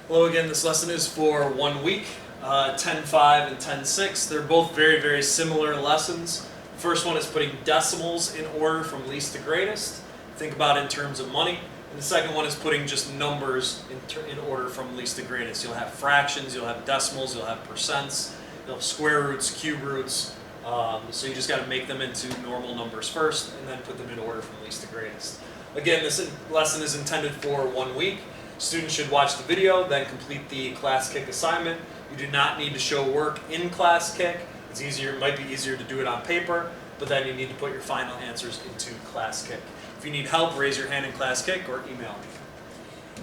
Hello again, this lesson is for 1 week, 10.5 and 10.6. They're both very, very similar lessons. The first one is putting decimals in order from least to greatest. Think about it in terms of money. And the second one is putting just numbers in order from least to greatest. You'll have fractions, you'll have decimals, you'll have percents, you'll have square roots, cube roots. So you just got to make them into normal numbers first and then put them in order from least to greatest. Again, this lesson is intended for 1 week. Students should watch the video, then complete the Class-Kick assignment. You do not need to show work in Class-Kick. It's easier, it might be easier to do it on paper, but then you need to put your final answers into Class-Kick. If you need help, raise your hand in Class-Kick or email me.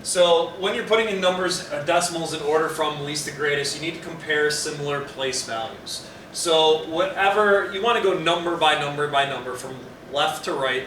So when you're putting in numbers, decimals in order from least to greatest, you need to compare similar place values. So whatever, you want to go number by number by number from left to right,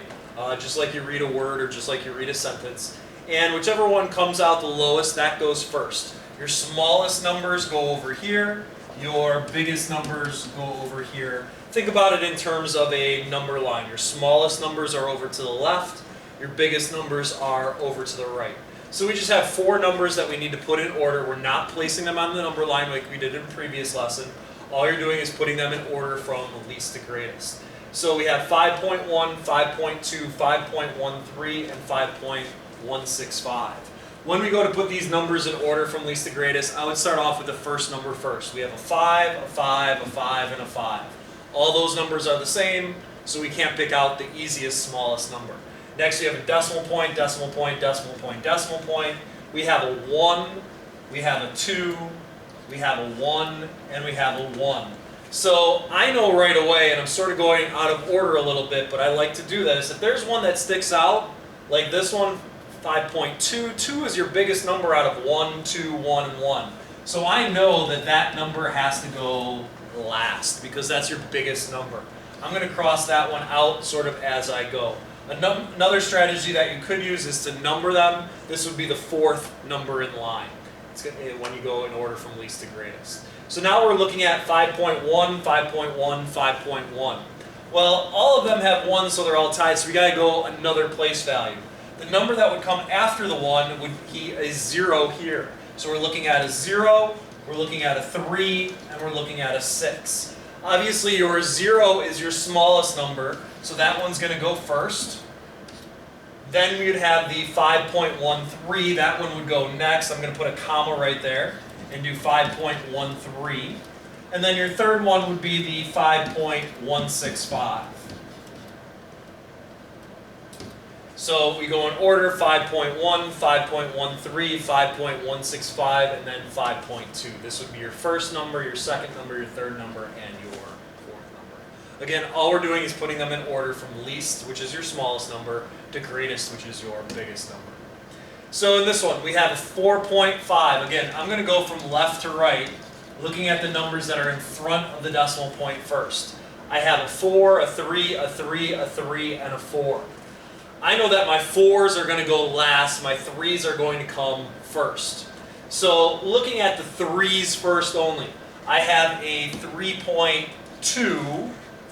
just like you read a word or just like you read a sentence. And whichever one comes out the lowest, that goes first. Your smallest numbers go over here. Your biggest numbers go over here. Think about it in terms of a number line. Your smallest numbers are over to the left. Your biggest numbers are over to the right. So we just have 4 numbers that we need to put in order. We're not placing them on the number line like we did in the previous lesson. All you're doing is putting them in order from least to greatest. So we have 5.1, 5.2, 5.13, and 5.165. When we go to put these numbers in order from least to greatest, I would start off with the first number first. We have a 5, a 5, a 5, and a 5. All those numbers are the same, so we can't pick out the easiest, smallest number. Next we have a decimal point, decimal point, decimal point, decimal point. We have a 1, we have a 2, we have a 1, and we have a 1. So I know right away, and I'm sort of going out of order a little bit, but I like to do this. If there's one that sticks out, like this one, 5.2, 2 is your biggest number out of 1, 2, 1, and 1. So I know that that number has to go last because that's your biggest number. I'm going to cross that one out sort of as I go. Another strategy that you could use is to number them. This would be the 4th number in line. It's when you go in order from least to greatest. So now we're looking at 5.1, 5.1, 5.1. Well, all of them have 1, so they're all tied, so we got to go another place value. The number that would come after the 1 would be a 0 here. So we're looking at a 0, we're looking at a 3, and we're looking at a 6. Obviously your 0 is your smallest number, so that one's going to go first. Then we would have the 5.13, that one would go next. I'm going to put a comma right there and do 5.13. And then your third one would be the 5.165. So we go in order, 5.1, 5.13, 5.165, and then 5.2. This would be your first number, your second number, your third number, and your fourth number. Again, all we're doing is putting them in order from least, which is your smallest number, to greatest, which is your biggest number. So in this one, we have a 4.5. Again, I'm going to go from left to right, looking at the numbers that are in front of the decimal point first. I have a 4, a 3, a 3, a 3, and a 4. I know that my 4s are going to go last, my 3s are going to come first. So looking at the 3s first only, I have a 3.2,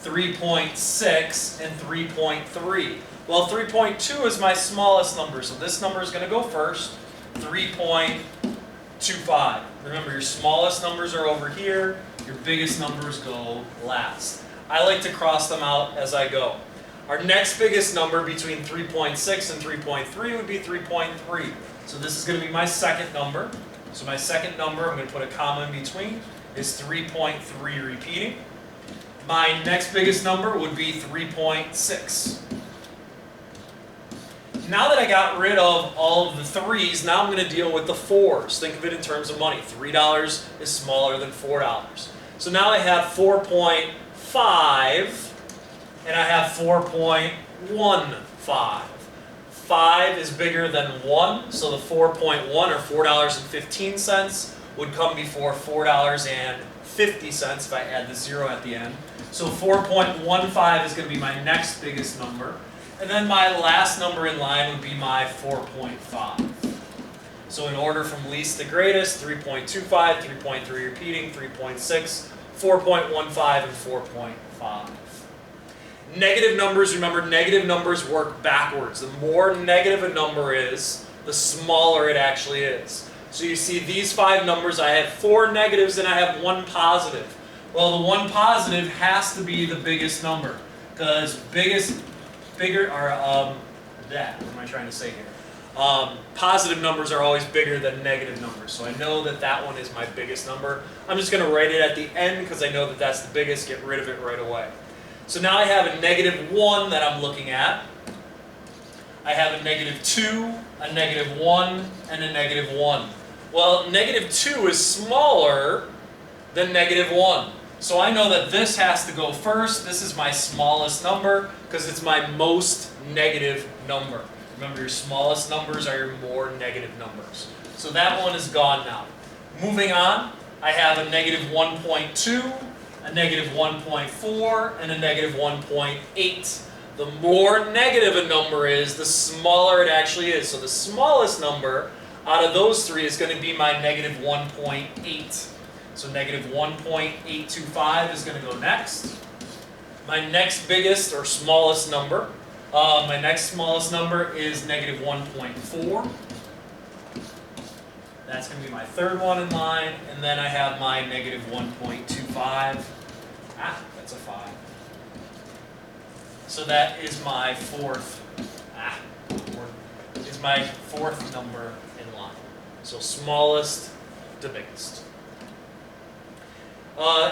3.6, and 3.3. Well, 3.2 is my smallest number, so this number is going to go first, 3.25. Remember, your smallest numbers are over here, your biggest numbers go last. I like to cross them out as I go. Our next biggest number between 3.6 and 3.3 would be 3.3. So this is going to be my second number. So my second number, I'm going to put a comma in between, is 3.3 repeating. My next biggest number would be 3.6. Now that I got rid of all of the 3s, now I'm going to deal with the 4s. Think of it in terms of money. $3 is smaller than $4. So now I have 4.5. And I have 4.15. 5 is bigger than 1, so the 4.1 or $4.15 would come before $4.50 if I add the 0 at the end. So 4.15 is going to be my next biggest number. And then my last number in line would be my 4.5. So in order from least to greatest, 3.25, 3.3 repeating, 3.6, 4.15, and 4.5. Negative numbers, remember, negative numbers work backwards. The more negative a number is, the smaller it actually is. So you see these 5 numbers, I have 4 negatives and I have 1 positive. Well, the 1 positive has to be the biggest number, because what am I trying to say here? Positive numbers are always bigger than negative numbers, so I know that that one is my biggest number. I'm just going to write it at the end because I know that that's the biggest, get rid of it right away. So now I have a -1 that I'm looking at. I have a -2, a -1, and a -1. Well, -2 is smaller than -1. So I know that this has to go first. This is my smallest number because it's my most negative number. Remember, your smallest numbers are your more negative numbers. So that one is gone now. Moving on, I have a -1.2, a -1.4, and a -1.8. The more negative a number is, the smaller it actually is. So the smallest number out of those 3 is going to be my -1.8. So -1.825 is going to go next. My next biggest or smallest number, my next smallest number is -1.4. That's going to be my 3rd one in line. And then I have my -1.25. That's a 5. So that is my 4th. Is my 4th number in line. So smallest to biggest.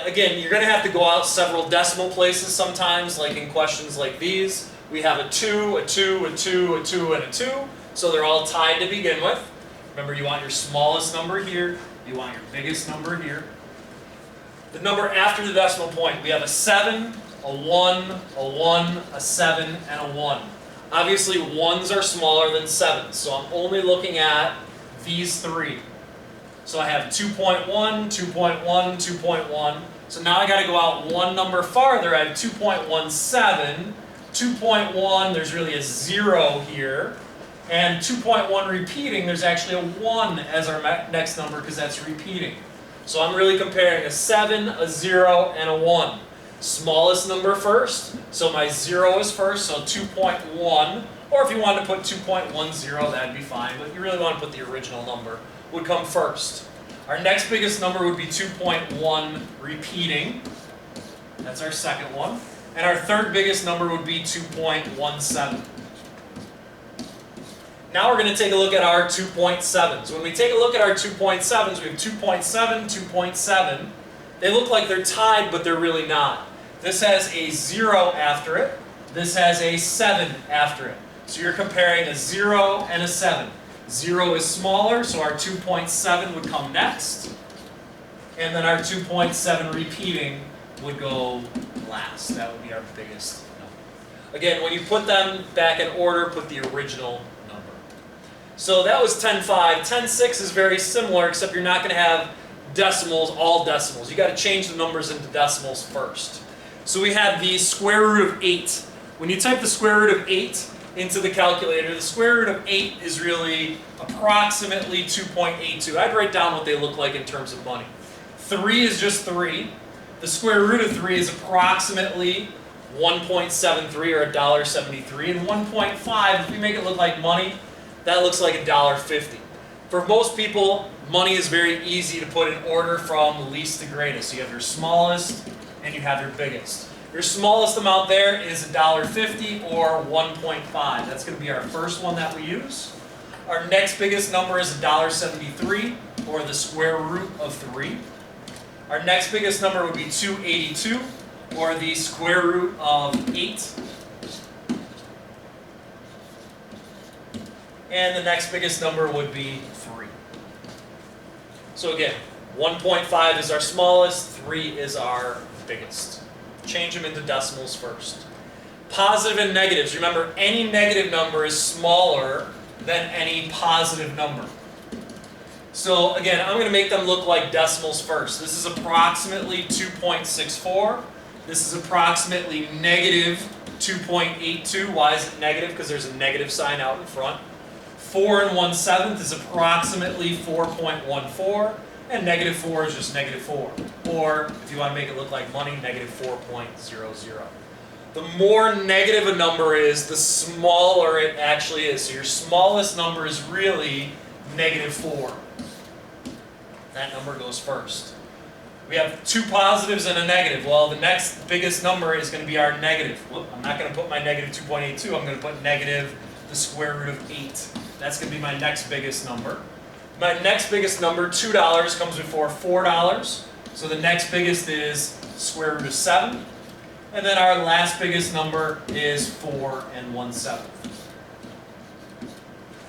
Again, you're going to have to go out several decimal places sometimes, like in questions like these. We have a 2, a 2, a 2, a 2, and a 2. So they're all tied to begin with. Remember, you want your smallest number here. You want your biggest number here. The number after the decimal point, we have a 7, a 1, a 1, a 7, and a 1. Obviously, 1s are smaller than 7s, so I'm only looking at these 3. So I have 2.1, 2.1, 2.1. So now I got to go out 1 number farther. I have 2.17, 2.1, there's really a 0 here. And 2.1 repeating, there's actually a 1 as our next number because that's repeating. So I'm really comparing a 7, a 0, and a 1. Smallest number first, so my 0 is first, so 2.1. Or if you wanted to put 2.10, that'd be fine, but you really want to put the original number, would come first. Our next biggest number would be 2.1 repeating. That's our second one. And our third biggest number would be 2.17. Now we're going to take a look at our 2.7s. When we take a look at our 2.7s, we have 2.7, 2.7. They look like they're tied, but they're really not. This has a 0 after it. This has a 7 after it. So you're comparing a 0 and a 7. 0 is smaller, so our 2.7 would come next. And then our 2.7 repeating would go last. That would be our biggest number. Again, when you put them back in order, put the original number. So that was 10.5. 10.6 is very similar, except you're not going to have decimals, all decimals. You got to change the numbers into decimals first. So we have the square root of 8. When you type the square root of 8 into the calculator, the square root of 8 is really approximately 2.82. I'd write down what they look like in terms of money. 3 is just 3. The square root of 3 is approximately 1.73 or $1.73. And 1.5, if we make it look like money, that looks like $1.50. For most people, money is very easy to put in order from least to greatest. So you have your smallest and you have your biggest. Your smallest amount there is $1.50 or 1.5. That's going to be our first one that we use. Our next biggest number is $1.73 or the square root of 3. Our next biggest number would be 282 or the square root of 8. And the next biggest number would be 3. So again, 1.5 is our smallest, 3 is our biggest. Change them into decimals first. Positive and negatives. Remember, any negative number is smaller than any positive number. So again, I'm going to make them look like decimals first. This is approximately 2.64. This is approximately negative 2.82. Why is it negative? Because there's a negative sign out in front. 4 1/7 is approximately 4.14. And negative 4 is just negative 4. Or, if you want to make it look like money, negative 4.00. The more negative a number is, the smaller it actually is. So your smallest number is really negative 4. That number goes first. We have two positives and a negative. Well, the next biggest number is going to be our negative. Whoop, I'm not going to put my negative 2.82. I'm going to put negative the square root of 8. That's going to be my next biggest number. My next biggest number, $2, comes before $4. So the next biggest is square root of 7. And then our last biggest number is 4 1/7.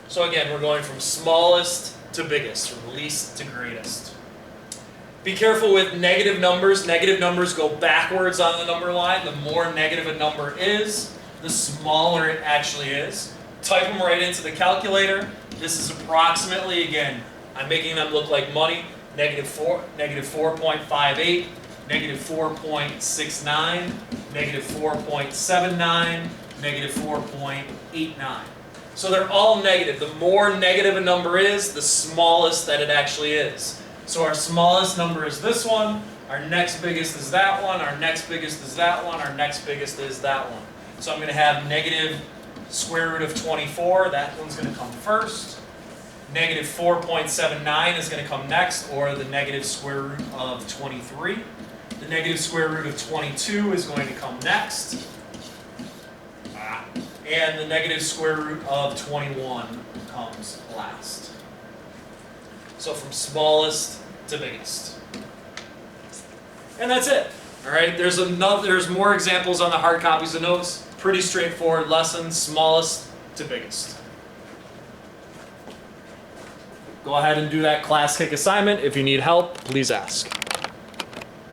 So again, we're going from smallest to biggest, from least to greatest. Be careful with negative numbers. Negative numbers go backwards on the number line. The more negative a number is, the smaller it actually is. Type them right into the calculator. This is approximately, again, I'm making them look like money, negative 4.58, negative 4.69, negative 4.79, negative 4.89. So they're all negative. The more negative a number is, the smallest that it actually is. So our smallest number is this one, our next biggest is that one, our next biggest is that one, our next biggest is that one. So I'm going to have negative square root of 24, that one's going to come first. Negative 4.79 is going to come next, or the negative square root of 23. The negative square root of 22 is going to come next. And the negative square root of 21 comes last. So from smallest to biggest. And that's it. All right, there's more examples on the hard copies of notes. Pretty straightforward lesson, smallest to biggest. Go ahead and do that class kick assignment. If you need help, please ask.